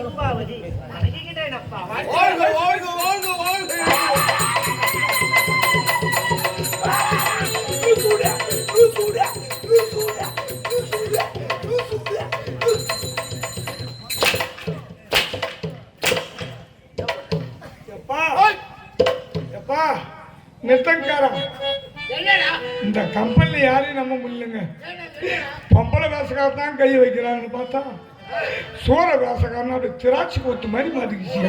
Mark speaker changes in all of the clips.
Speaker 1: ரூபாவதி அடங்கிக்கிட்டேனப்பா.
Speaker 2: வாழ்க வாழ்க வாழ்க வாழ்க.
Speaker 3: இந்த கம்பெனில யாரையும் நம்ப முடியலங்க. பொம்பளை வேசக்காரத்தான் கை வைக்கிறாங்கன்னு பார்த்தா சோற வேசக்காரன் அப்படி திராட்சை கொத்து மாதிரி மாட்டிக்கிச்சு.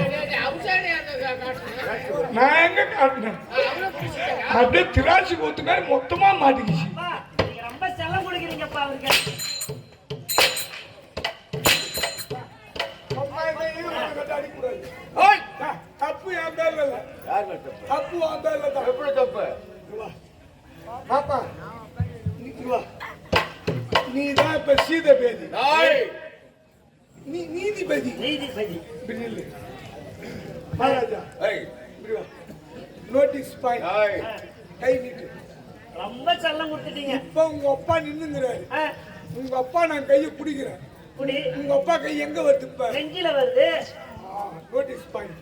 Speaker 3: நான் எங்க காட்டினேன் அப்படியே திராட்சை கொத்து மாதிரி மொத்தமா மாட்டிக்கிச்சு.
Speaker 1: ரொம்ப செல்லம் கொடுக்குறீங்கப்பா அவருக்கு.
Speaker 3: தப்பு என் பேர்ல இல்ல. தப்பு என் பேர்ல தான்.
Speaker 2: எப்படி தப்பு?
Speaker 3: பாப்பா நீ தான் இப்ப சீதபேதி, நீ நீதிபதி.
Speaker 1: நீதிபதி
Speaker 3: மகாராஜா நோட்டீஸ் பாயிண்ட் கை நீட்டு.
Speaker 1: ரொம்ப செல்லம் கொடுத்துட்டீங்க.
Speaker 3: இப்ப உங்க அப்பா நின்னுங்கிறாரு. உங்க அப்பா நான் கையை பிடிக்கிறேன். உங்க அப்பா கை எங்க வருது? இப்ப
Speaker 1: நெஞ்சில வருது.
Speaker 3: Notice point.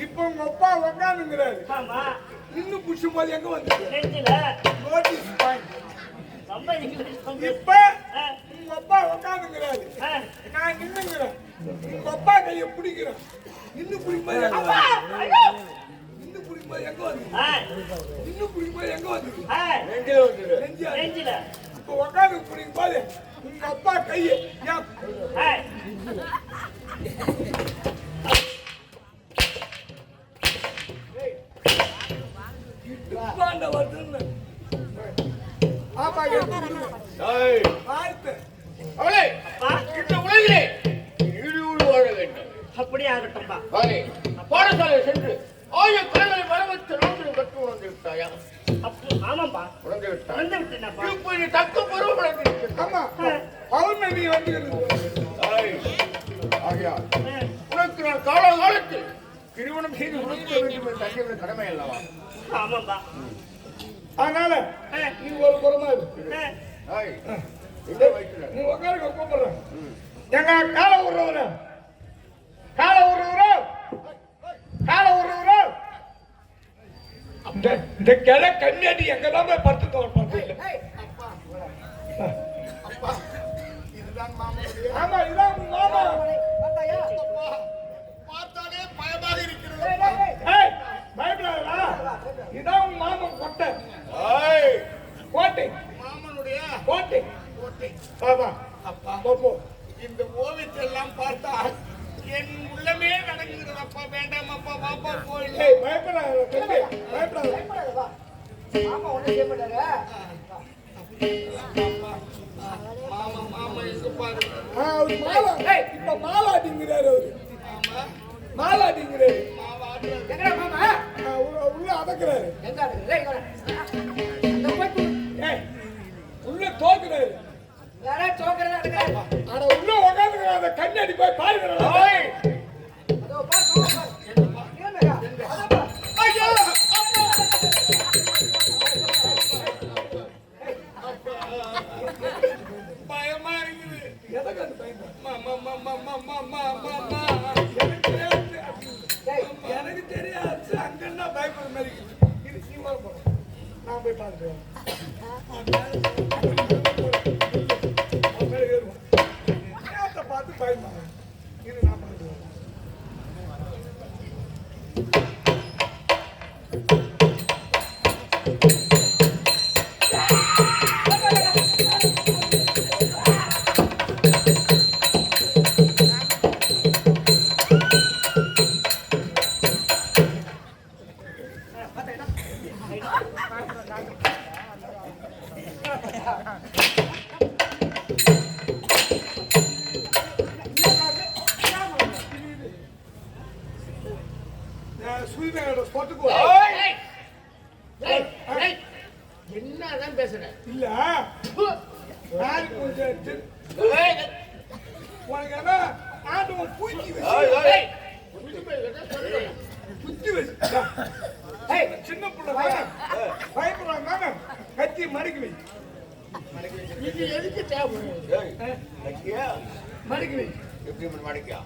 Speaker 3: இப்ப உங்க அப்பா உக்காந்துங்கிறாரு.
Speaker 1: ஆமா.
Speaker 3: நின்னு புடிச்சும் போது எங்க வந்து
Speaker 1: நெஞ்சில
Speaker 3: நோட்டீஸ் பாயிண்ட்.
Speaker 1: ரொம்ப இங்கிலீஷ்.
Speaker 3: இப்ப உங்க அப்பா உக்காந்துங்கிறாரு. நான் நின்னுங்கிறேன். உங்க அப்பா கையை பிடிக்கிறேன். நின்னு பிடிக்கும்போது எங்க வந்து? நின்னு பிடிக்கும்போது எங்க வந்து? நின்னு பிடிக்கும்போது எங்க வந்து?
Speaker 2: நெஞ்சில வந்து.
Speaker 1: நெஞ்சில.
Speaker 3: இப்ப உக்காந்து பிடிக்கும் போது உங்க அப்பா கையை
Speaker 1: அப்படியே ஆகட்டும்பா.
Speaker 2: பாடசாலை சென்று ஆயிரம் கலைகளை வரவச்சு கற்று உணர்ந்து விட்டாயா?
Speaker 1: ஆமாப்பா,
Speaker 2: உணர்ந்து விட்டாய்.
Speaker 1: வந்து விட்டேனப்பா.
Speaker 2: இப்ப நீ தக்க பருவம் அடைந்திருக்கிறாய்.
Speaker 3: ஆமா பௌர்ணமி வந்து
Speaker 2: உனக்கு நான் காலகாலத்தில் திருமணம் செய்து கொடுக்க வேண்டும் என்று தந்தையோட கடமை அல்லவா?
Speaker 1: ஆமாப்பா.
Speaker 3: அதனால நீ ஒரு புறமா இருக்கு. நீ உட்காருங்க கூப்பிடுறேன். எங்க கால உறவுற கால உறவுற கால உறவுற இந்த கிளை கண்ணியாடி எங்கெல்லாம் போய் படுத்து தோற்பாங்க. ஆமா இதான் மாமா.
Speaker 2: பார்த்தாலே பயமாக இருக்கிறது.
Speaker 3: பயப்படாதா? இதான் உங்க மாமன் கொட்டை கோட்டை.
Speaker 2: மாமனுடைய
Speaker 3: கோட்டை
Speaker 2: கோட்டை.
Speaker 3: ஆமா
Speaker 2: அப்பா
Speaker 3: பாப்போ.
Speaker 2: இந்த ஓவியத்தை எல்லாம் பார்த்தா என் உள்ளமே நடக்குகிறது. அப்பா வேண்டாம் அப்பா பாப்பா போய்.
Speaker 3: பயப்படாத தம்பி, பயப்படாத.
Speaker 1: மாமா ஒண்ணு செய்ய மாட்டாரு.
Speaker 2: மாமா மாமா எங்க பாரு.
Speaker 3: அவரு மாலா இப்ப மாலாடிங்கிறாரு. அவரு மாலாடிங்கிறாரு.
Speaker 1: எங்கடா மாமா?
Speaker 3: உள்ள அதக்குறாரு.
Speaker 1: எங்க அதக்குறாரு? அந்த போட்டு
Speaker 3: உள்ள தோக்குறாரு.
Speaker 1: யாரா தோக்குறதா அதக்குறாரு?
Speaker 3: அட உள்ள உட்கார்ந்துங்க. அந்த கண்ணாடி போய் பாருங்க.
Speaker 1: அதோ பா தோக்கு. என்னடா? அதப்பா.
Speaker 2: ஐயா பயமா இருக்குது.
Speaker 3: எதற்கு அந்த பையன்?
Speaker 2: மாமா மாமா மாமா மாமா
Speaker 3: எனக்கு தெரியாது. அங்கன்னா பயப்படுற மாதிரி இது சீமா போறோம். நான் போய் பார்த்துட்டு பார்த்து பயமாங்க. இது நான் பார்த்துருவேன்.
Speaker 2: என்னதான் பேசுற?
Speaker 3: இல்ல உனக்கு என்ன ஆண்டவன் பூச்சி புத்தி வச்சு சின்ன பிள்ளை பயப்படுறாங்க. கத்தி மடிக்கு வை.
Speaker 2: இது எதுக்கு தேவைப்படுது?
Speaker 3: மடிக்கிறேன்
Speaker 2: எப்படி மடிக்கா?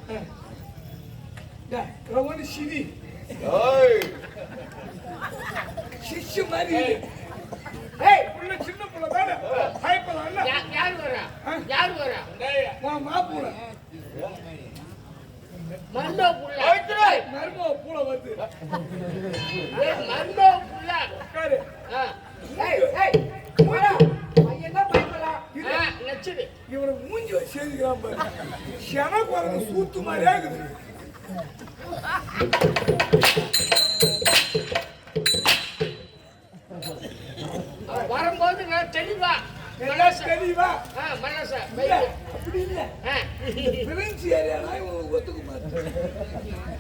Speaker 3: ரவணி சிவி சிஷ்ய மாதிரி புள்ள சின்ன புள்ள தானே பயப்படலாம்
Speaker 2: யாரு வரா? யாரு வரா?
Speaker 3: மாப்புள்ள
Speaker 2: மண்டோ புள்ள.
Speaker 3: மருமோ பூல வருது
Speaker 2: மண்டோ புள்ள.
Speaker 3: உட்காரு
Speaker 2: நச்சுது.
Speaker 3: இவனை மூஞ்சி வச்சு சேர்ந்துக்கிறான் பாரு எனக்கு வரது சூத்து மாதிரியா இருக்குது
Speaker 2: வரும்போது நான் தெளிவா
Speaker 3: தெரியவா
Speaker 2: மனச
Speaker 3: அப்படி இல்ல பிரெஞ்சு ஏரியானா இவன் ஒத்துக்க மாட்டேன்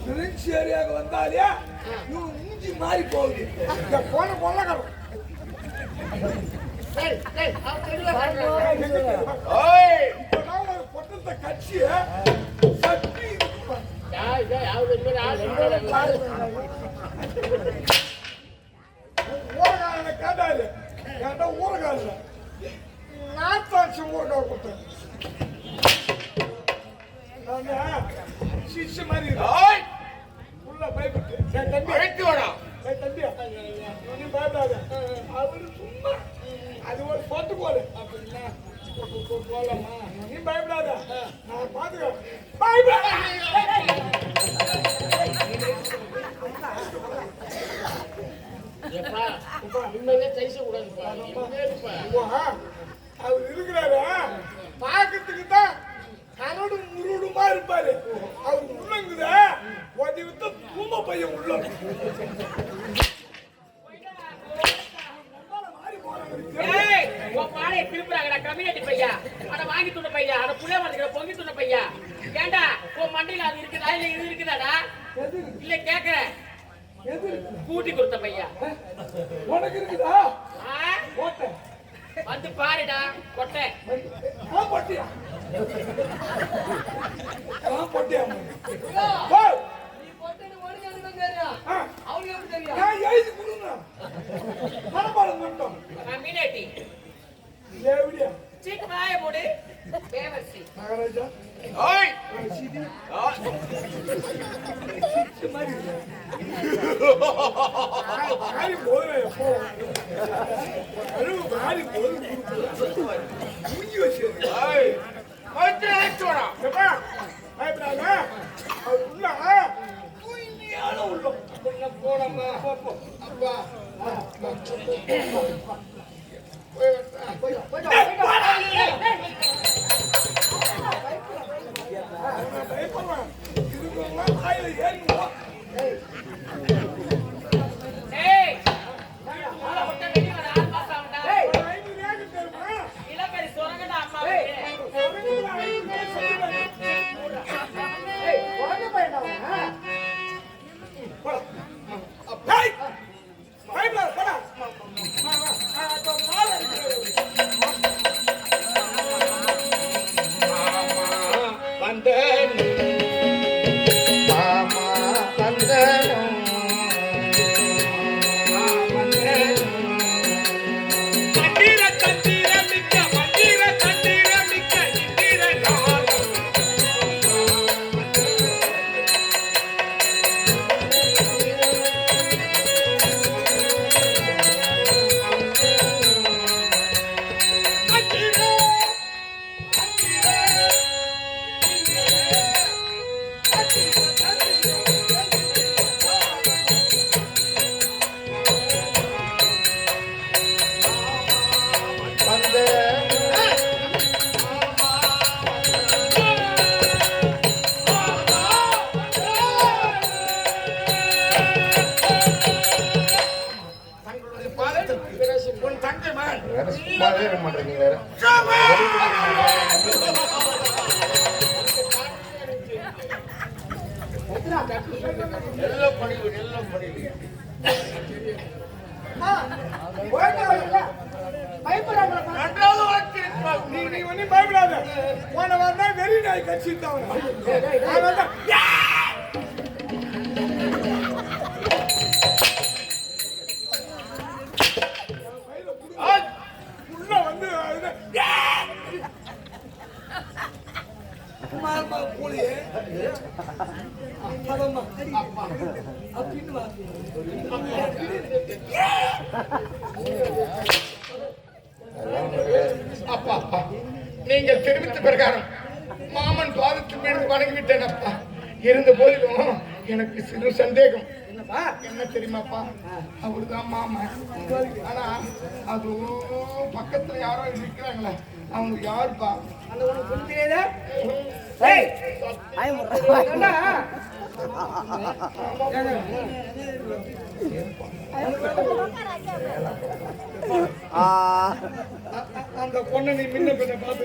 Speaker 3: பிரெஞ்சு ஏரியாவுக்கு வந்தாலே இவன் மூஞ்சி மாறி போகுது போன கொள்ளக்காரன் இப்பதான் ஒரு பொட்டத்தை கட்சிய சட்டி ஊரகாரனை கேட்டாரு கேட்டா ஊரகாரன் நாத்தாட்சி ஊரகார கொடுத்தேன் சிஷ்ய மாதிரி உள்ள பயப்பட்டு
Speaker 2: தம்பி அழைத்து வாடா.
Speaker 3: தம்பி நீ பயப்படாத அவரு சும்மா அது ஒரு சொத்து போடு அப்படின்னா போலாமா நீ பயப்படாத நான் பாத்துக்கிறேன் பயப்படாத அவர் இருக்கிறாரு பாக்கத்துக்கு தான் கரடு முருடுமா இருப்பாரு அவர் உள்ளங்குத ஒதி வித்த தூம பையன் உள்ள
Speaker 4: கம்யூனிட்டி பையா அட வாங்கி துண்ண பையா அட புள்ள வந்துக்கிற பொங்கி துண்ண பையா ஏண்டா உன் மண்டையில அது இருக்குதா இல்ல இது இருக்குதாடா இல்ல கேக்குறேன் கூட்டி கொடுத்த பையா
Speaker 3: உனக்கு இருக்குதா போட்ட
Speaker 4: வந்து பாருடா கொட்டை
Speaker 3: போட்டியா போட்டியா
Speaker 1: அவனுக்கு எப்படி தெரியும்?
Speaker 3: நான் எழுதி கொடுங்க மனப்பாடம் பண்ணிட்டோம்
Speaker 4: கம்யூனிட்டி
Speaker 3: எப்படியா
Speaker 4: சீக்கு வாய போடு பேவர்சி
Speaker 3: மகாராஜா
Speaker 2: ஓய்
Speaker 3: சிடி மாறி போதும் எப்போ மாறி போதும் மூஞ்சி வச்சு
Speaker 2: அழைத்து வாடா.
Speaker 3: பயப்படாத அவர் உள்ள தூய்மையான உள்ளம் போனம்மா அப்பா பயப்படலாம் இதுக்கெல்லாம் காயில ஏறிடுவோம்
Speaker 4: ஏய் ஆள விட்டு வெளிய வர ஆள் பாஸ் ஆவடா
Speaker 3: ஏய் 5 ரேக்கு தருமா
Speaker 4: இலக்கரி சொரங்கடா அம்மா
Speaker 1: உடனே போயிடா
Speaker 2: சும்மாவே இருக்க மாட்டேங்க வேற. எல்லாம் படிவு எல்லாம் படிவு. நன்றாக வளர்த்திருக்கிறார்.
Speaker 3: நீ ஒன்னும் பயப்படாத போன வாரம் தான் வெறி நாய் கட்சித்தான் உள்ள வந்து இல்லம்மா
Speaker 2: அப்பா
Speaker 3: அப்படின்னு வா.
Speaker 2: அப்பா அப்பா நீங்கள் தெரிவித்த பிரகாரம் மாமன் பாதத்தில் விழுந்து வணங்கிவிட்டேன் அப்பா. இருந்த போதிலும் எனக்கு சிறு சந்தேகம்.
Speaker 1: என்னப்பா
Speaker 2: என்ன தெரியுமாப்பா, அவருதான் மாமன். ஆனா அதுவும் பக்கத்துல யாரோ இருக்கிறாங்களே, அவங்க யாருப்பா?
Speaker 1: அந்த உனக்கு சொல்லி தெரியாதா? ஏய் ஏண்டா?
Speaker 3: அந்த பொண்ணை நீ முன்ன பின்ன பார்த்து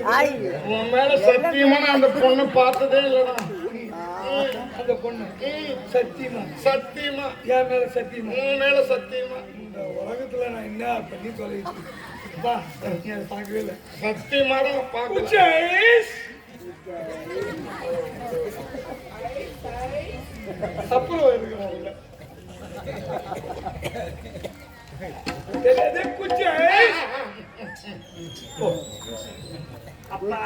Speaker 2: உன் மேல சத்தியமா நான் அந்த பொண்ணை பார்த்ததே இல்லடா.
Speaker 3: அந்த பொண்ணு சத்தியமா
Speaker 2: சத்தியமா
Speaker 3: என் மேல சத்தியமா
Speaker 2: உன் மேல சத்தியமா
Speaker 3: இந்த உலகத்துல நான் என்ன பண்ணி தொலைச்சு பா நீ அதை பார்க்கவே இல்லை.
Speaker 2: சத்தியமாடா பார்க்க.
Speaker 3: அப்புறம் இருக்கிறாங்க குச்சை
Speaker 4: அப்பா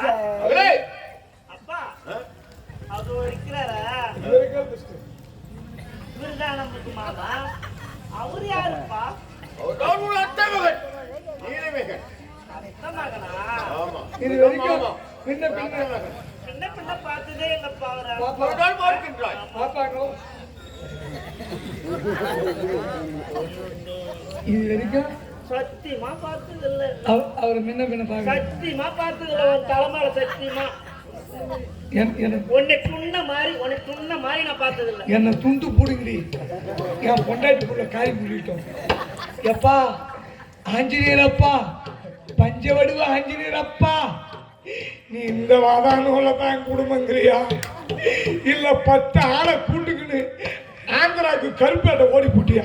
Speaker 2: ஏய்,
Speaker 4: அப்பா அது இருக்கிறாரா? இவருதான் நமக்கு மாமா. அவரு யாருப்பா?
Speaker 2: அவர்தான் உன் அத்தை மகன் நீலமேகன்.
Speaker 4: அத்தை மகனா?
Speaker 2: ஆமா,
Speaker 3: இது வரைக்கும் பின்ன பின்ன
Speaker 4: பின்ன பின்ன பார்த்ததே இல்லப்பா அவரை.
Speaker 2: அவர்தான் பார்க்கின்றாய்.
Speaker 3: பாப்பாங்க இது வரைக்கும்
Speaker 4: சத்தியமா பார்த்தது இல்ல.
Speaker 3: அவர் முன்ன பின்ன பாக்க
Speaker 4: சத்தியமா பார்த்தது இல்ல. ஒரு தலைமையில சத்தியமா
Speaker 3: எனக்கு
Speaker 4: உன்னை துண்ண மாதிரி நான் பார்த்தது இல்ல.
Speaker 3: என்னை துண்டு பூடுங்கடி என் பொண்டாட்டிக்குள்ள காய் பூடிட்டோம். எப்பா ஆஞ்சநேயரப்பா பஞ்சவடுவ ஆஞ்சநேயரப்பா நீ இந்த வாதானுல தான் குடும்பங்கிறியா இல்ல 10 ஆளை கூட்டுக்குன்னு ஆந்திராவுக்கு கருப்பேட்டை ஓடி போட்டியா?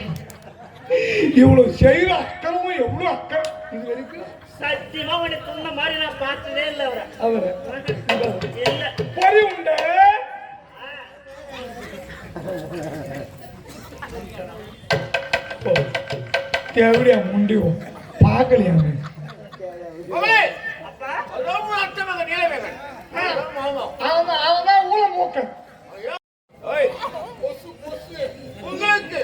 Speaker 3: இவ்வளவு செய்யற அக்கறமும் எவ்வளவு அக்கறை இது வரைக்கும்
Speaker 4: சத்தியமா உன்னை துண்ண மாதிரி நான் பார்த்ததே இல்ல அவரை.
Speaker 3: அவரு
Speaker 4: இல்ல
Speaker 3: பொறி உண்டு தேவடியா முண்டிவோம் பார்க்கலையா
Speaker 2: அவளே,
Speaker 4: அப்பா
Speaker 2: அவர்தான் உன் அத்தை மகன் நீலமேகன். அவர்தான் மாமா.
Speaker 3: அவன் ஊழ மூக்கன்
Speaker 2: ஏய், பொசு பொசு உங்களுக்கு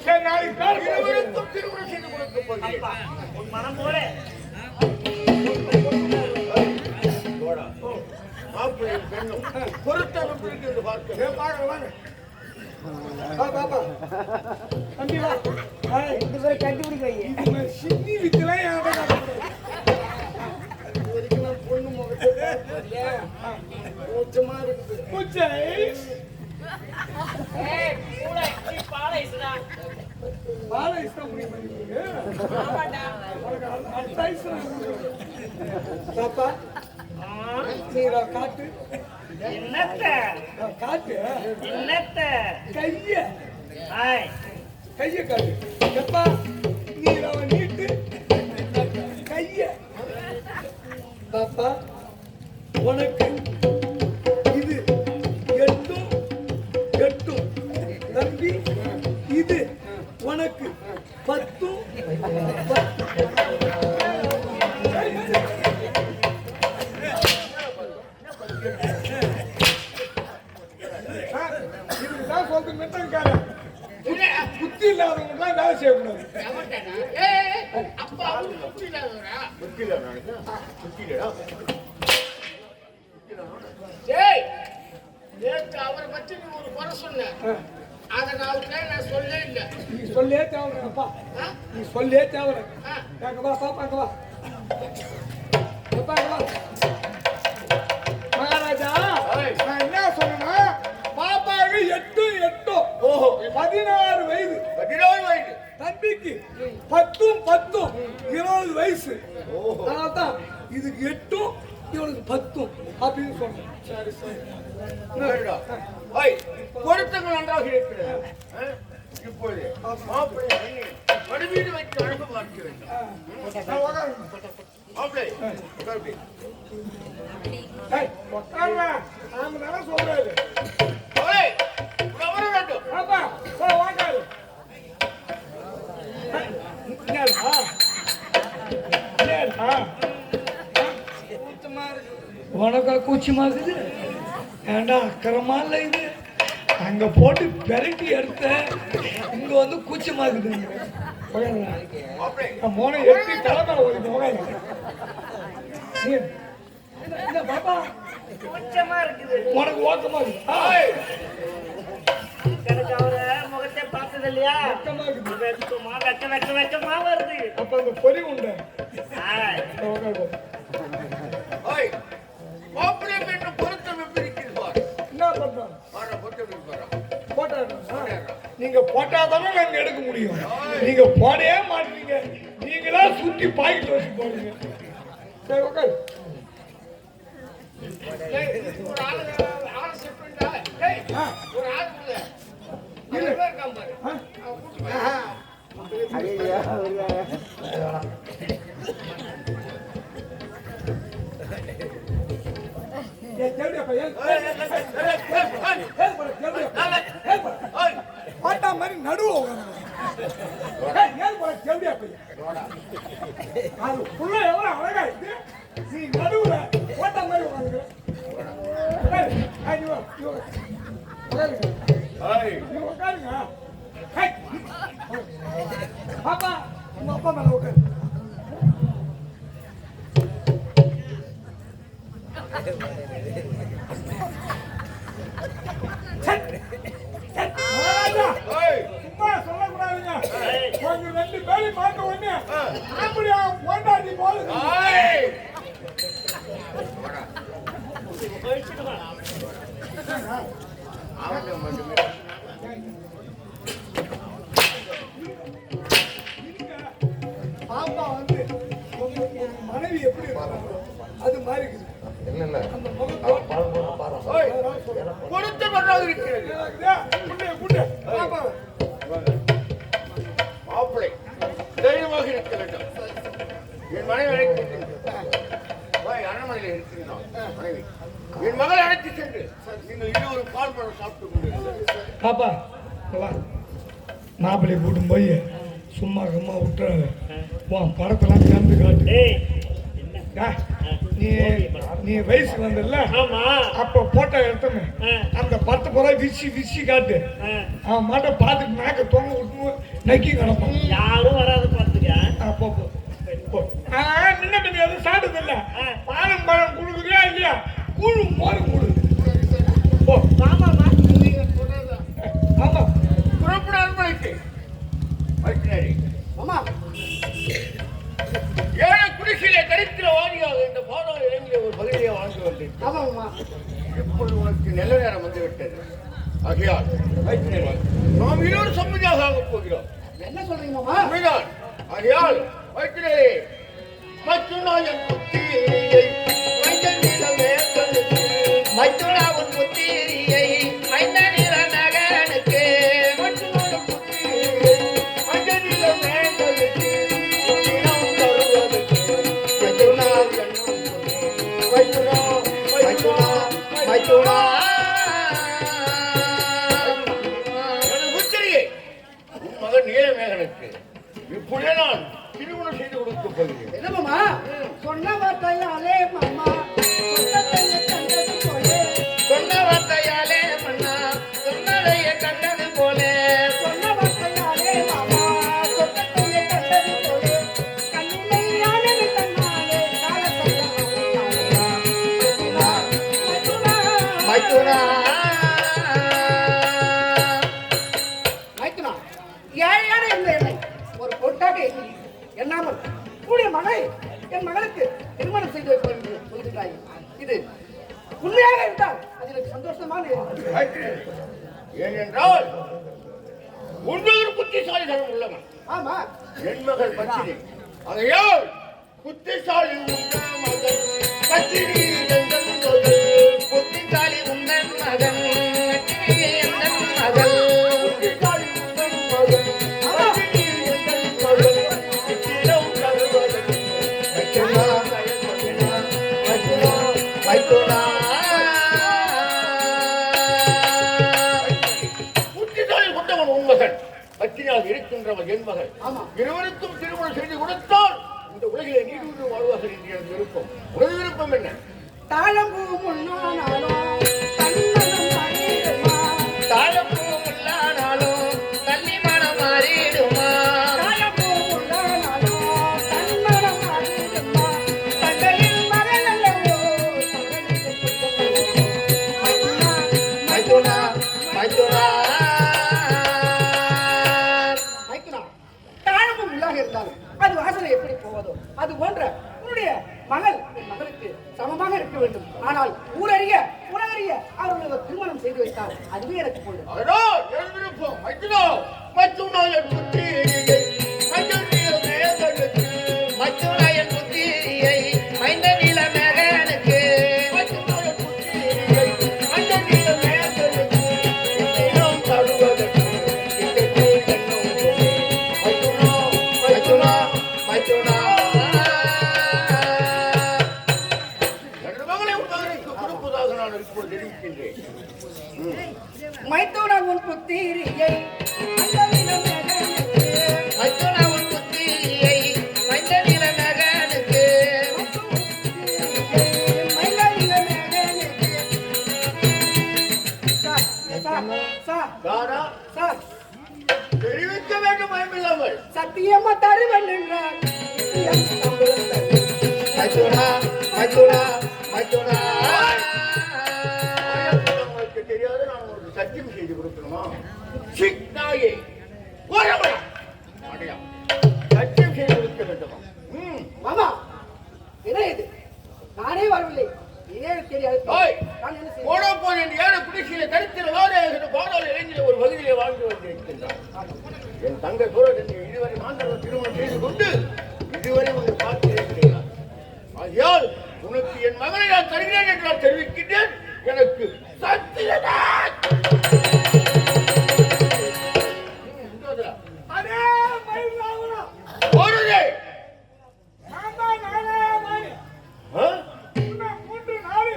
Speaker 3: சரி நாளைக்கு கால்
Speaker 2: இருவருக்கும் திருமணம் செய்து கொடுக்க போகிறேன்.
Speaker 4: அப்பா உன் மனம் போல
Speaker 2: மாப்பிள்ளையும் பெண்ணும் பொருத்தம் இருக்கிறது பார்க்க.
Speaker 3: பாக்க வாங்க பாப்பா தம்பி வா
Speaker 1: ரெண்டு பேரும் கண்டுபிடிக்க வை.
Speaker 3: சின்னி வித்துலாம் என்கிட்ட
Speaker 2: இது வரைக்கும் நான் பொண்ணு முகத்தை பார்த்ததில்ல. கூச்சமா இருக்குது.
Speaker 3: பூச்சை
Speaker 4: ஏய் கூட பாலை சுடா.
Speaker 3: பால இஷ்டம் முடியுமா
Speaker 4: ஆமாடா.
Speaker 3: பாப்பா நீரா காட்டு
Speaker 4: என்னத்த
Speaker 3: காட்டு
Speaker 4: என்னத்த
Speaker 3: கைய
Speaker 4: ஆய்
Speaker 3: கைய காட்டு எப்பா நீரா நீட்டு கைய பாப்பா உனக்கு இது எட்டும் எட்டும் தம்பி இது உனக்கு 10 இதுதான் சொல்றது மெட்டங்கார புத்தி இல்லாதவங்க வேலை செய்யக்கூடாது.
Speaker 2: அப்பா அவரு புத்தி இல்லாதவரா? புத்தி இல்லடா. ஏய், நேத்து அவரை பத்தி நீ ஒரு குறை சொன்ன. அதை நான் சொல்லவே இல்லை.
Speaker 3: நீ சொல்லே தேவைப்பா நீ சொல்லே தேவை அங்க வா பாப்பா அங்க வா பாப்பா அங்க வா மகாராஜா நான் என்ன சொன்னா பாப்பாவுக்கு 8
Speaker 2: ஓஹோ,
Speaker 3: 16 வயது
Speaker 2: 16 வயது.
Speaker 3: தம்பிக்கு 10 20 வயசு. அதான் இதுக்கு 8 இவனுக்கு 10 அப்படின்னு சொன்னேன்.
Speaker 2: சரி சரி. சரிடா. ஓய், பொருத்தங்கள் நன்றாக இருக்கிறது. இப்போது மாப்பிள்ளை பெண்ணை மறுவீடு வைத்து அனுப்ப பார்க்க வேண்டும். மாப்பிள்ளை உட்காருப்பி.
Speaker 3: உட்காருவா நாம தானே சொல்றாரு
Speaker 2: அவளே, உணவர வேண்டும்.
Speaker 3: பாப்பா வாங்காரு உனக்கா கூச்சமா இருக்குது ஏண்டா அக்கறமா இல்ல இது அங்க போட்டு பெரட்டி எடுத்தேன். இங்க வந்து கூச்சமா இருக்குது. மோனை எட்டி தலைமை ஒரு முகம். பாப்பா
Speaker 1: கூச்சமா இருக்குது.
Speaker 3: உனக்கு ஓக்கமா இருக்கு.
Speaker 1: எனக்கு அவரை முகத்தை பார்த்தது இல்லையா?
Speaker 3: வெக்கமா இருக்குது.
Speaker 1: வெக்கமா வருது.
Speaker 3: அப்ப அந்த பொறி உண்டு. என்ன பண்றோம்? நீங்க போட்டாதானே நாங்க எடுக்க முடியும். நீங்க போடவே மாட்டீங்க. நீங்களா சுத்தி பாக்கெட் வச்சு போடுங்க. சரி உட்காரு. பாட்டா மாதிரி நடுவு அது புள்ள எவ்வளவு அழகா இருக்கு. நீ நடுவுல போட்டா மாதிரி உட்காந்து உட்காருங்க. பாப்பா உங்க அப்பா மேல உட்காரு. சும்மா சொல்லக்கூடாதுங்க. கொஞ்சம் 2 பேரும் பார்த்த உடனே அப்படியா கொண்டாடி போகுது. பாப்பா வந்து மனைவி எப்படி இருக்காங்க அது மாதிரி இருக்குது. அந்த
Speaker 2: கொடுத்த மன்றாக இருக்கிறது. மாப்பிள்ளை தைரியமாக இருக்க வேண்டும். என் மனைவி அரண்மனையில் இருக்கிறோம். மனைவி என் மகளை அழைத்து சென்று நீங்கள் இன்னொரு பால் பழம் சாப்பிட்டு கொண்டு
Speaker 3: பாப்பா மாப்பிள்ளை கூட்டும் போய் சும்மா கம்மா விட்டுறாங்க. படத்தெல்லாம் சேர்ந்து காட்டு. நீ வயசு வந்தல அப்ப போட்டோ எடுத்தமே அந்த 10 புறா விசி காட்டு. அவன் மாட்ட பாத்துட்டு நாக்க தொங்க விட்டு நக்கி கிடப்பான்.
Speaker 1: யாரும் வராது பாத்துக்க.
Speaker 3: அப்போ முன்ன பின்ன எதுவும் சாப்பிட்டது இல்ல. பாலம் பழம் கொடுக்குறியா இல்லையா? கூழு மோரு கூடு.
Speaker 1: ஆமா
Speaker 2: புறப்பட அரண்மனைக்கு
Speaker 1: ஆமா
Speaker 2: ஏழை குடிசையிலே தரித்திரவாதியாக இந்த பாதாள இளைஞர் ஒரு பகுதியை வாழ்ந்து வந்தேன்.
Speaker 1: ஆமாம்மா.
Speaker 2: எப்பொழுது உனக்கு நல்ல நேரம் வந்து விட்டது. ஆகையால் நாம் இன்னொரு சம்மதியாக ஆகப் போகிறோம்.
Speaker 1: என்ன சொல்றீங்க மாமா?
Speaker 2: உண்மைதான். ஆகையால் வைத்திரே மச்சுனாயன் புத்திரியை மைந்தன் நிலமே கண்ணுக்கு
Speaker 4: மச்சுனாவின் புத்திரியை மைந்த நில நகனுக்கு
Speaker 2: மச்சுனாயன் புத்திரியை மைந்தன் நிலமே கண்ணுக்கு உன்னிடம் தருவதற்கு மச்சுனா வைத்துனா வைத்துனா வைத்துனா புத்திரியை உன் மகன் நீலமேகனுக்கு இப்படியே நான் திருமணம் செய்து கொடுக்க போகிறேன்.
Speaker 1: என்ன மாமா? சொன்ன வார்த்தையாலே மாமா சொன்னதையே கண்டது போலே.
Speaker 4: சொன்ன வார்த்தையாலே மன்னா சொன்னதையே கண்டது போலே.
Speaker 1: சொன்ன வார்த்தையாலே மாமா சொன்னதையே கண்டது போலே. கண்ணிலே யானது கண்ணாலே
Speaker 4: மைத்துனா
Speaker 1: மைத்துனா ஏழையான இந்த எண்ணெய் ஒரு பொருட்டாக எண்ணாமல் கூடிய மகனை என் மகளுக்கு திருமணம் செய்து வைப்போம் என்று சொல்கிறாய். இது உண்மையாக இருந்தால் அது எனக்கு சந்தோஷமான
Speaker 2: ஏனென்றால் உண்மையில் புத்திசாலிதனம் உள்ளவன்.
Speaker 1: ஆமா
Speaker 2: என் மகள் பத்தினி. ஆகையால் புத்திசாலி உள்ள மகன் பத்தினி எந்தன் மகள்.
Speaker 4: புத்திசாலி உந்தன் மகன் எந்தன் மகள்.
Speaker 2: புத்திசாலி உந்தன் மகன் பத்தினி எந்தன் மகள். இத்திரம் தருவதற்கு வைத்துனா வைத்துனா
Speaker 4: மைத்துனா
Speaker 2: புத்திசாலி கொண்டவன் உன் மகன். பத்தினியாக இருக்கின்றவன் என் மகள்.
Speaker 1: ஆமா.
Speaker 2: இருவருக்கும் திருமணம் செய்து கொடுத்தால் இந்த உலகிலே நீடு வாழ்வார்கள் என்று எனக்கு விருப்பம். உனது விருப்பம் என்ன?
Speaker 1: தாளம்பூ முன்னானாலும் தன்னலம் அறியுமா.
Speaker 4: தாழ
Speaker 2: அதோ என் விருப்பம் மைத்துனோ மைத்துனோ என் புத்திரியை மைத்துனிய மேகனுக்கு
Speaker 5: மச்சுனா என் புத்திரியை மைந்த நில மகனுக்கு
Speaker 2: மைத்துனோ என் புத்திரியை மைத்துனிய மேகனுக்கு இன்னும் தருவதற்கு மைத்துனோ மைத்துனோ மைத்துனோ என் மகளை உன் மகனுக்கு கொடுப்பதாக நான் இப்போது தெரிவிக்கின்றேன்.
Speaker 1: மைத்தோனா உன் புத்திரியை மண்டலினம் மகனுக்கு.
Speaker 5: மச்சுனா உன் புத்திரியை மைந்த நில மகனுக்கு
Speaker 1: மண்டலினம் மகனுக்கு. சார், சார், சார்,
Speaker 2: தாரா
Speaker 1: சார்,
Speaker 2: தெரிவிக்க வேண்டும் பயமில்லாமல்
Speaker 1: சத்தியமா தருவன் என்றார். நிச்சயம் சம்பளம் தருவேன்.
Speaker 2: மைத்துனா மைத்துனா மைத்துனா உங்களுக்கு தெரியாது நான் உங்களுக்கு சத்தியம் செய்து கொடுக்கணுமா சிக்னாயே வரவா அடையா சத்தியம் செய்து கொடுக்க வேண்டுமா
Speaker 1: மாமா, என்ன இது? நானே வரவில்லை. ஏன் தெரியாது?
Speaker 2: ஓய்
Speaker 1: நான் என்ன செய்வேன்?
Speaker 2: போன போன ஏழு குடிசையில கருத்தில் வார பாதாள இளைஞர் ஒரு பகுதியிலே வாழ்ந்து கொண்டிருக்கின்றார். என் தங்க சூழல் இதுவரை மாந்தர்கள் திருமணம் செய்து கொண்டு இதுவரை உன்னை பார்க்கிறேன். ஆகையால் உனக்கு என் மகனை நான் தருகிறேன் என்று நான் தெரிவிக்கின்றேன். எனக்கு சத்தியதா
Speaker 3: அதே மயிலாகுறா.
Speaker 2: போடுதே
Speaker 3: நான் தான் நானே மணி. இன்னும் 3 நாள்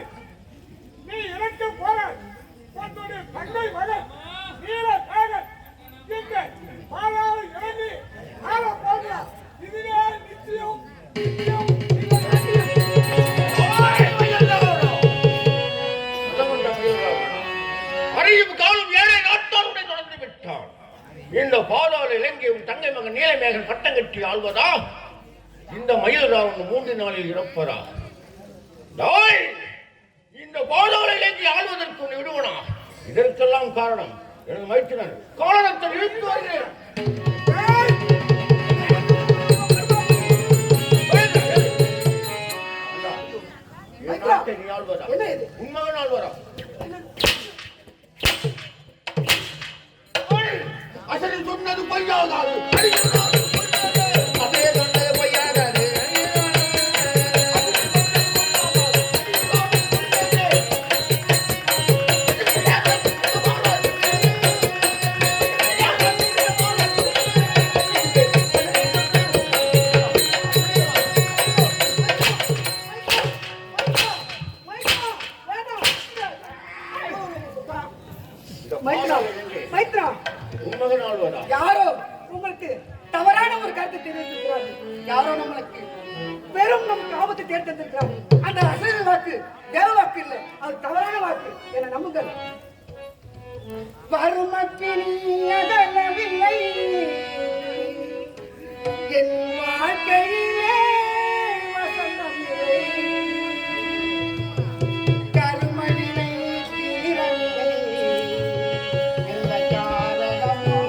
Speaker 3: நீ இறக்க போறாய். உன்னுடைய தங்கை மகன் நீலகேகன் இந்த பாலால இறங்கி ஆள போகிறார். இதுவே நிச்சயம் நிச்சயம்
Speaker 2: அறியும் காலம் 7 நாட்களுடன் தொடர்ந்து விட்டான். இந்த பாதாள இலங்கையும் தங்கை மகன் நீலமேகன் பட்டம் கட்டி ஆள்வதா? இந்த மயில்ராவன் 3 நாளில் இறப்பதா? இந்த பாதாள இலங்கை ஆள்வதற்கு உன்னை விடுவனா? இதற்கெல்லாம் காரணம் எனது மைத்துனர் காரணத்தை இழுத்து வருகிறேன். என் நாட்டை நீ ஆள்வதா?
Speaker 1: என்ன இது?
Speaker 2: உன் மகன் ஆள்வதா? அசலில் சொன்னது பொய்யாகாது.
Speaker 5: அதே சொன்னது பொய்யாகாது
Speaker 1: மைத்ரா, மைத்ரா,
Speaker 2: உன் மகன் ஆள்வதா?
Speaker 1: யாரோ உங்களுக்கு தவறான ஒரு கருத்தை தெரிவித்திருக்கிறார்கள். யாரோ நம்மளுக்கு பெரும் நமக்கு ஆபத்து தேர்ந்தெடுத்திருக்கிறார்கள். அந்த அசைவு வாக்கு தேவ வாக்கு இல்லை, அது தவறான வாக்கு என நம்புங்கள். வருமப்பினியதளவில்லை என் வாழ்க்கையிலே வசந்தம் இல்லை. கருமணினை தீரவில்லை என்ற காரணமோ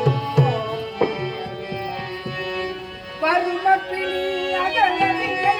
Speaker 1: வருமப்பினி அகலவில்லை.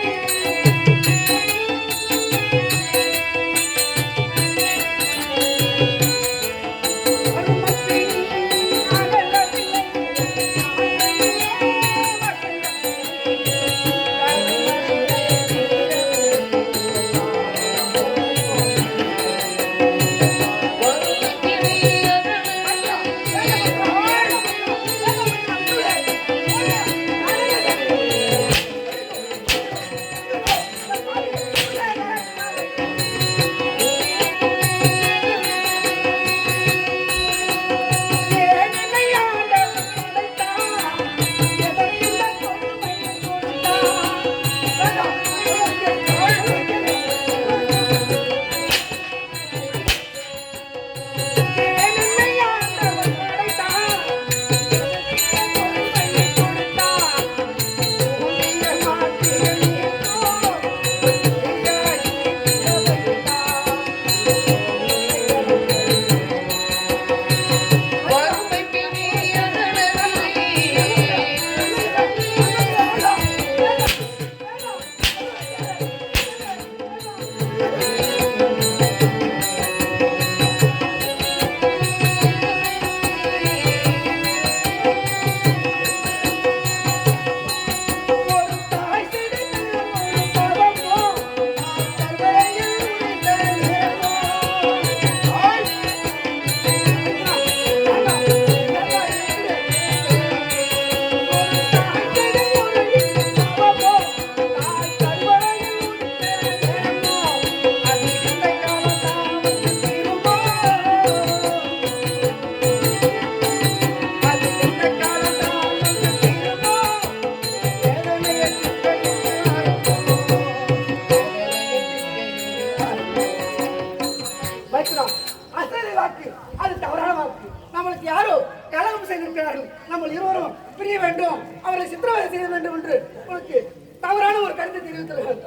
Speaker 1: உங்களுக்கு யாரோ கலகம் செய்திருக்கிறார்கள். நம்ம இருவரும் பிரிய வேண்டும், அவரை சித்திரவதை செய்ய வேண்டும் என்று உங்களுக்கு தவறான ஒரு கருத்தை தெரிவித்தார்கள்.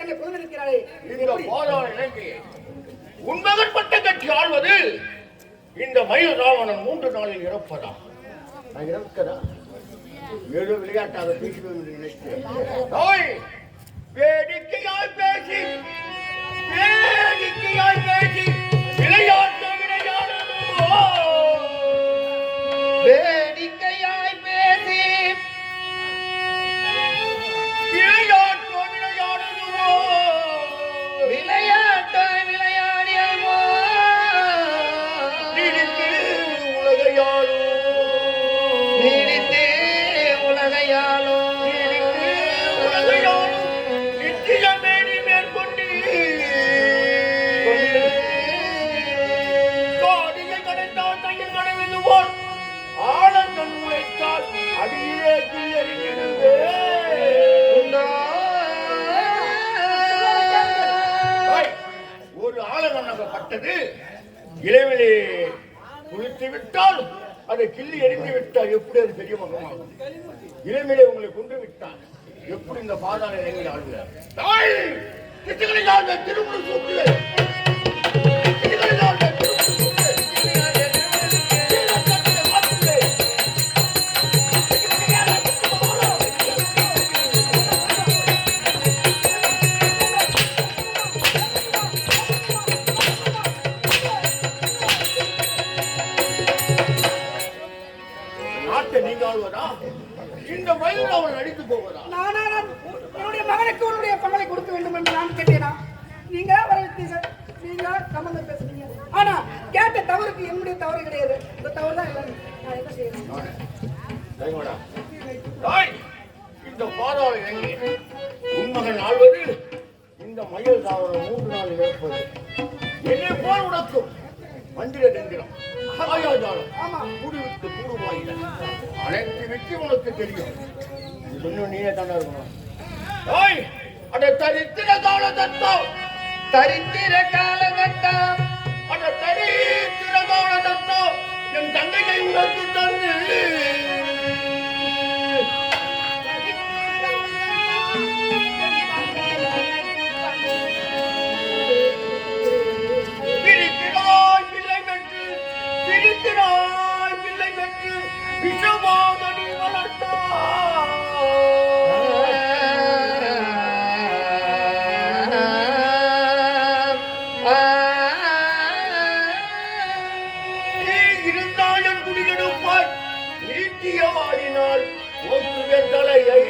Speaker 1: என்னை கொண்டிருக்கிறாரே
Speaker 2: உண்மகன் பட்ட கட்சி ஆள்வது இந்த மயில் ராவணன் 3 நாளில் இறப்பதா? நான் இறக்கிறா ஏதோ விளையாட்டாக பேசுவது என்று நினைக்கிறேன். வேடிக்கையாய் பேசி விளையாட்டு விளையாடுவோ,
Speaker 5: வேடிக்கையாய் பேசி
Speaker 2: விளையாட்டு விளையாடுவோ,
Speaker 5: விளையாட்டாய் விளையாடியல்வோ,
Speaker 2: நீடித்து உலகையாளோ,
Speaker 5: நீடித்தே உலகையாளோ,
Speaker 2: உலகையாளோ நிச்சயமேனி மேற்கொண்டு கோடியை கடந்தால் கையில் கடவுள் ஆழங்கள் உழைத்தால் அடியே கீழறிஞர்களே. ஒரு ஆழங்கப்பட்டது இளவிலே குளித்து விட்டால் அதை கிள்ளி எரிந்து விட்டால் எப்படி அது பெரிய மகமாகும்? இளமிலே உங்களை கொண்டு விட்டால் எப்படி இந்த பாதாள இறங்கி ஆடுகிறார்? திருமணம் கூப்பிடுவேன். நாட்டை நீங்க ஆளுவதா? இந்த வயதில் அவன் அடித்து போவதா?
Speaker 1: நானா என்னுடைய மகனுக்கு உன்னுடைய பங்களை கொடுக்க வேண்டும் என்று நான் கேட்டேனா? நீங்க வரவிட்டீங்க, நீங்க சம்பந்தம் பேசுறீங்க. ஆனா கேட்ட தவறுக்கு என்னுடைய தவறு கிடையாது. இந்த தவறு தான் எல்லாரும். நான் என்ன செய்யணும்?
Speaker 2: இந்த பாதாள எங்கே உண்மகன் ஆள்வது இந்த மயில் தாவரம் 3 நாள் இழப்பது என்னை போல் உனக்கும் மந்திர தந்திரம் ஆயாஜாலம் முடிவிட்டு கூடுவாயில அனைத்து வெற்றி உனக்கு தெரியும். இன்னும் நீயே தானே இருக்கணும். அட தரித்திர கால தத்தம்,
Speaker 5: தரித்திர காலகட்டம்,
Speaker 2: அட தரித்திர கால தத்தம் என் தங்கையை உனக்கு தந்து விஷமாதனி வளர்த்தார். இருந்தாலும் குடிகெடுப்பார் நீட்டிய வாடினால் ஒத்துவே தலையை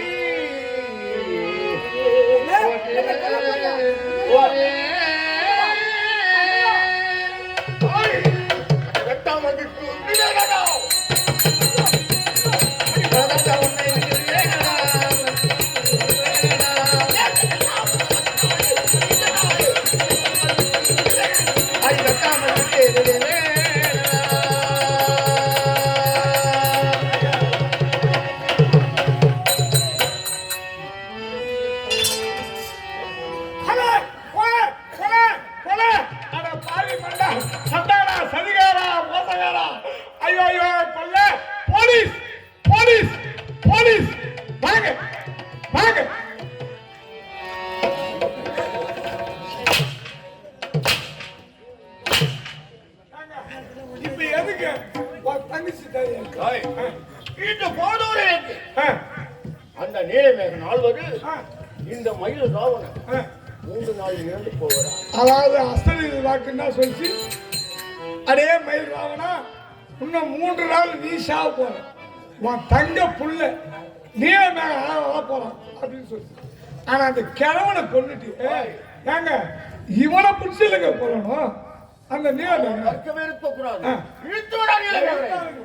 Speaker 2: அந்த நீலமேகன் ஆள்வது இந்த மயில் ராவணன் 3 நாள் இறந்து போவதா?
Speaker 3: அதாவது அசல் வாக்குன்னா சொல்லி அதே மயில் ராவணா இன்னும் 3 நாள் நீ சாவ போற, உன் தங்க புள்ள நீலமேக ஆள போறான் அப்படின்னு சொல்லி. ஆனா அந்த கிழவனை கொண்டுட்டு ஏங்க இவனை பிடிச்சிருக்க போறணும். அந்த நீலமேக
Speaker 2: இருக்கக்கூடாது, இழுத்து விடா நீலமேகனை.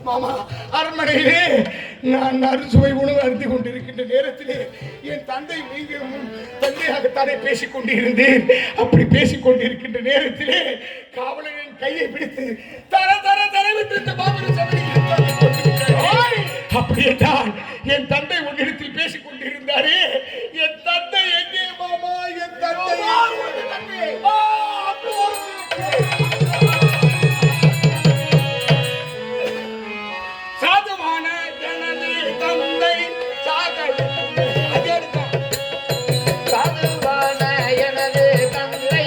Speaker 3: மாமா அரண்மனையிலே நான் அறுசுவை உணவு அருந்தி கொண்டிருக்கின்ற நேரத்திலே என் தந்தை நீங்கள் தந்தையாகத்தானே பேசிக் கொண்டிருந்தேன். அப்படி பேசிக் கொண்டிருக்கின்ற நேரத்திலே காவலரின் கையை பிடித்து தர தர தரவிட்டு இந்த மாபெரும் சபையில் அப்படி என்றால் என் தந்தை உன்னிடத்தில் பேசிக் கொண்டிருந்தாரே, என் தந்தை எங்கே மாமா? என் தந்தை சாதுவான எனது தந்தை
Speaker 5: சாதுவான எனது தந்தை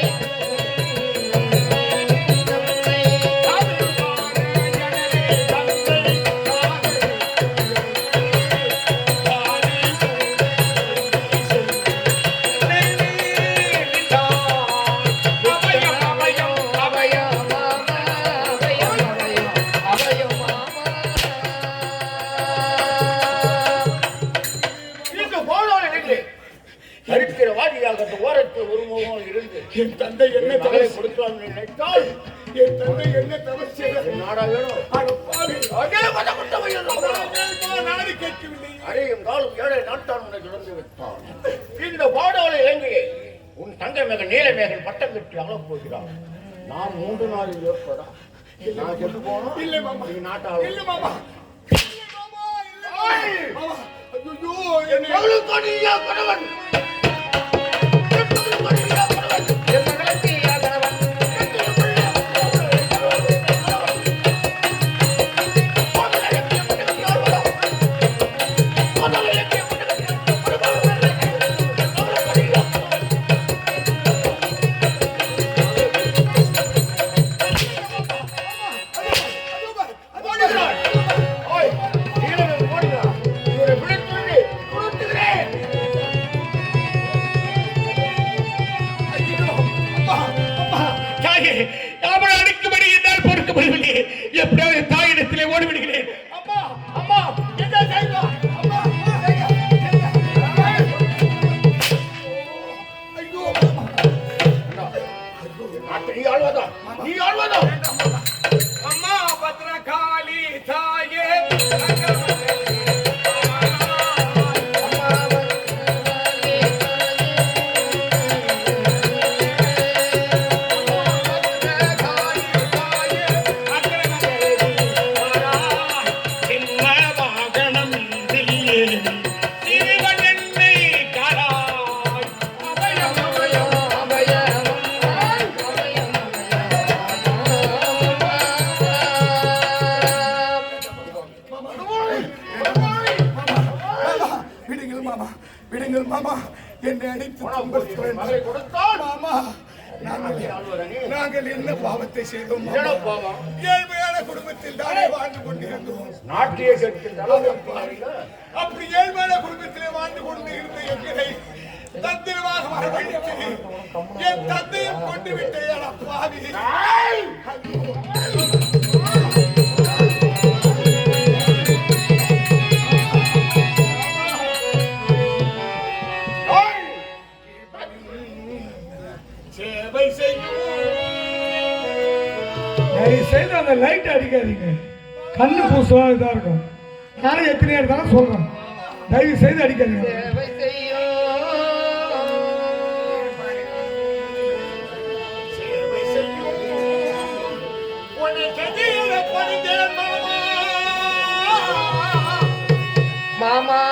Speaker 2: சரித்திரவாதியாக அந்த ஓரத்தில் ஒரு முகம் இருந்து
Speaker 3: என் தந்தை என்ன
Speaker 2: மகளை
Speaker 3: தவறு
Speaker 2: கொடுத்தான் நினைத்தால்
Speaker 3: என் தந்தை என்ன தவறு செய்தார்?
Speaker 2: நாடா வேணும்.
Speaker 3: அட பாவி,
Speaker 2: அதே மதமுட்டவையில்
Speaker 3: நாடு கேட்கவில்லை.
Speaker 2: அடையும் காலம் 7 நாட்கள் உன்னை இழந்து விட்டான். இந்த பாடோலை இலங்கையை உன் தங்கை மகன் நீலமேகன் பட்டம் கட்டி அழப் போகிறான். நான் 3 நாளில் ஏற்படா நான் செத்து போனோம்.
Speaker 3: இல்லை மாமா,
Speaker 2: நீ நாட்டாள
Speaker 3: இல்லை மாமா, இல்லை மாமா, இல்லை மாமா. ஐயோ, என்னை
Speaker 2: கணவன்
Speaker 3: எப்படியாவது தாயிடத்திலே ஓடிவிடுகிறேன். அம்மா, அம்மா, என்ன செய்வா? அம்மா, ஐயோ,
Speaker 2: நீ ஆழ்வதா நீ ஆழ்வதா
Speaker 3: அம்மா பத்ரகாளி தாயே விடுங்கள் மாமா, என்னை அடித்து
Speaker 2: மகளை கொடுத்தால்
Speaker 3: மாமா. நாங்கள் என்ன பாவத்தை செய்தோம்?
Speaker 2: பாவம்
Speaker 3: ஏழ்மையான குடும்பத்தில் தானே வாழ்ந்து கொண்டிருந்தோம்.
Speaker 2: நாட்டிய கேட்கின்ற
Speaker 3: அப்படி ஏழ்மையான குடும்பத்திலே வாழ்ந்து கொண்டு இருந்த எங்களை தந்திரமாக வரவழைத்து என் தந்தையும் கொண்டு விட்டேன். பாவி,
Speaker 6: செய்து அந்த லைட் அடிக்காதீங்க, கண்ணு பூசா இதா இருக்கும். நானும் எத்தனை இருந்தாலும் சொல்றேன், தயவு செய்து அடிக்காதீங்க.
Speaker 5: சேவை செய்யும் மாமா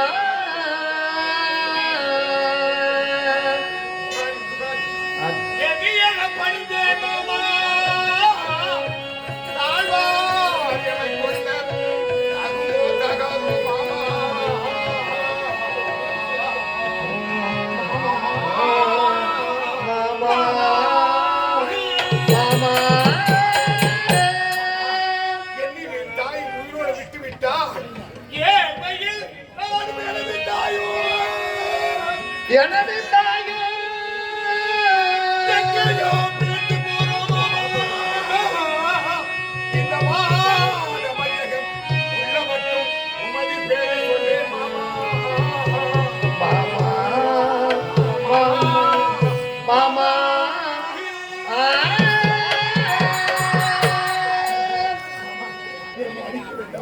Speaker 3: தாய் உயிரோடு விட்டு விட்டா ஏன்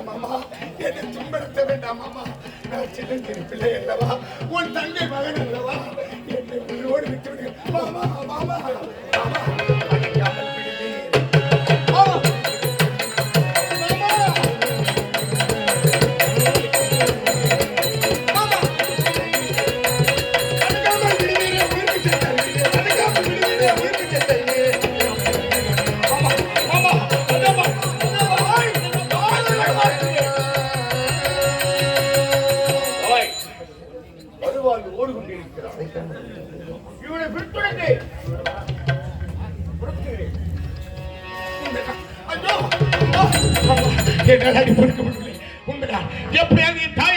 Speaker 3: மாமா, என்னை துன்படுத்த வேண்டாம் மாமா. நான் சின்னஞ்சிறு பிள்ளை அல்லவா, உன் தங்கை மகன் அல்லவா, என்னை உயிரோடு விட்டு விடு மாமா. மாமா மாமா அடிக்காமல் விடுவேன் மாமா.
Speaker 2: வருவாள் ஓடுகொண்டிருக்கிறார். இவனை பிடித்துடனே
Speaker 3: என்னால் அடி பொறுக்க முடியவில்லை. உண்மைதான், எப்படியாவது என் தாய்